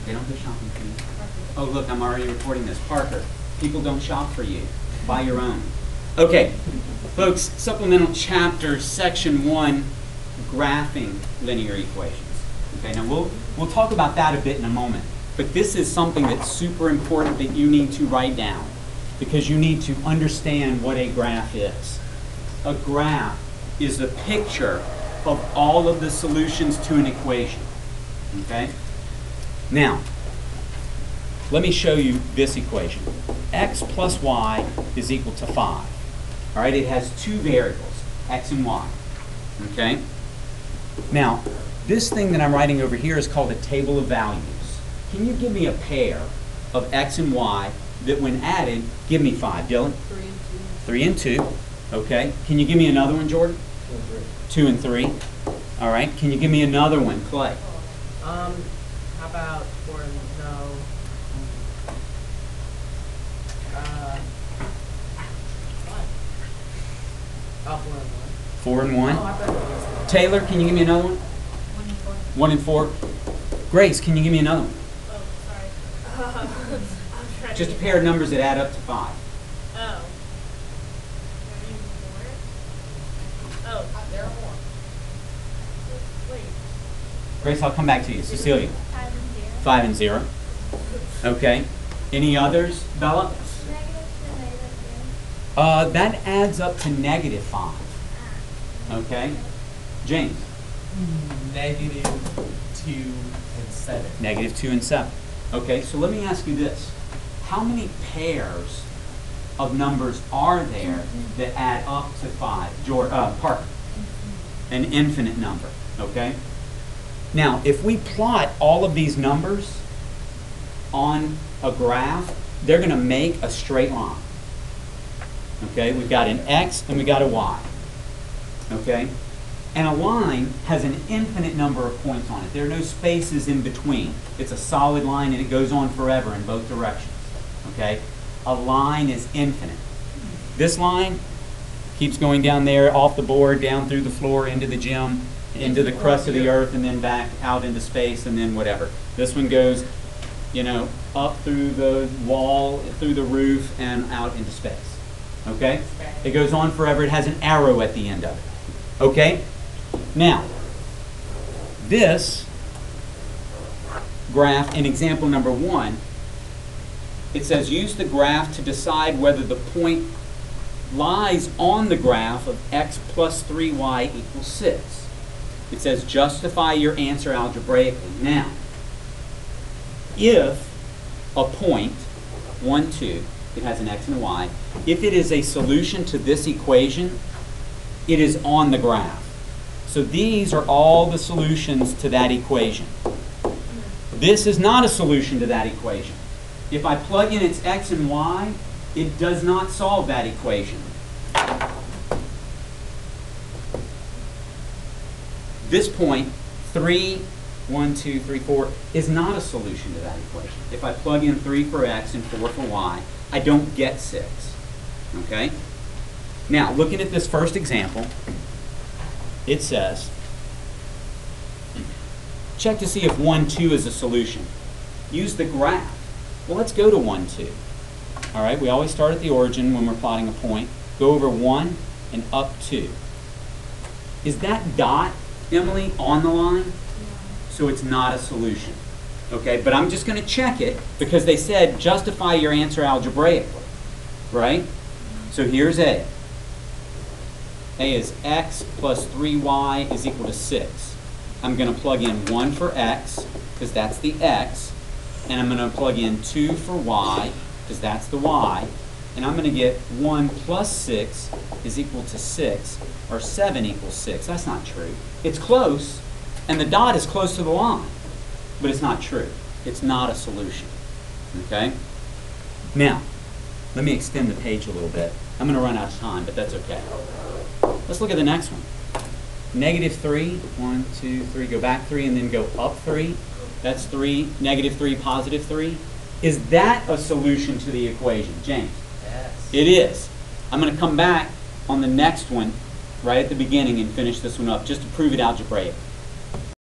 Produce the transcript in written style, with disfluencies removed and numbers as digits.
They don't go shopping for you. Oh, look, I'm already recording this. Parker, people don't shop for you. Buy your own. Okay, folks, supplemental chapter, section 1, graphing linear equations. Okay, now we'll talk about that a bit in a moment. But this is something that's super important that you need to write down because you need to understand what a graph is. A graph is a picture of all of the solutions to an equation. Okay? Now, let me show you this equation. X plus y is equal to 5. All right, it has two variables, x and y. Okay? Now, this thing that I'm writing over here is called a table of values. Can you give me a pair of x and y that when added, give me 5? Dylan? 3 and 2. 3 and 2. Okay. Can you give me another one, Jordan? 2 and 3. 2 and 3. All right. Can you give me another one, Clay? How about 4 and no? 4 and 1. Oh, I bet it was. Taylor, can you give me another one? 1 and 4. 1 and 4. Grace, can you give me another one? Oh, sorry. Just a pair of numbers that add up to 5. Oh. Oh, there are more. Wait. Grace, I'll come back to you. Cecilia? 5 and 0. 5 and 0. Okay. Any others, Bella? That adds up to negative 5. Okay. James? Negative 2 and 7. Negative 2 and 7. Okay, so let me ask you this. How many pairs of numbers are there that add up to 5? Parker? An infinite number. Okay? Now, if we plot all of these numbers on a graph, they're going to make a straight line. Okay? We've got an X and we've got a Y. Okay? And a line has an infinite number of points on it. There are no spaces in between. It's a solid line and it goes on forever in both directions. Okay? A line is infinite. This line keeps going down there, off the board, down through the floor, into the gym, into the crust of the earth, and then back out into space, and then whatever. This one goes, you know, up through the wall, through the roof, and out into space. Okay? It goes on forever. It has an arrow at the end of it. Okay? Now, this graph in example number 1, it says use the graph to decide whether the point lies on the graph of x plus 3y equals 6. It says justify your answer algebraically. Now, if a point, 1, 2, it has an x and a y, if it is a solution to this equation, it is on the graph. So these are all the solutions to that equation. This is not a solution to that equation. If I plug in its x and y, it does not solve that equation. This point, 3, 1, 2, 3, 4, is not a solution to that equation. If I plug in 3 for x and 4 for y, I don't get 6. Okay? Now, looking at this first example, it says, check to see if 1, 2 is a solution. Use the graph. Well, let's go to 1, 2. All right, we always start at the origin when we're plotting a point. Go over 1 and up 2. Is that dot, Emily, on the line? So it's not a solution. Okay, but I'm just going to check it because they said justify your answer algebraically. Right? So here's A. A is x plus 3y is equal to 6. I'm going to plug in 1 for x, because that's the x, and I'm going to plug in 2 for y, because that's the y, and I'm going to get 1 plus 6 is equal to 6, or 7 equals 6. That's not true. It's close, and the dot is close to the line, but it's not true. It's not a solution. Okay? Now, let me extend the page a little bit. I'm going to run out of time, but that's okay. Let's look at the next one. Negative 3, 1, 2, 3, go back 3 and then go up 3. That's 3, negative 3, positive 3. Is that a solution to the equation? James? Yes. It is. I'm going to come back on the next one right at the beginning and finish this one up just to prove it algebraically.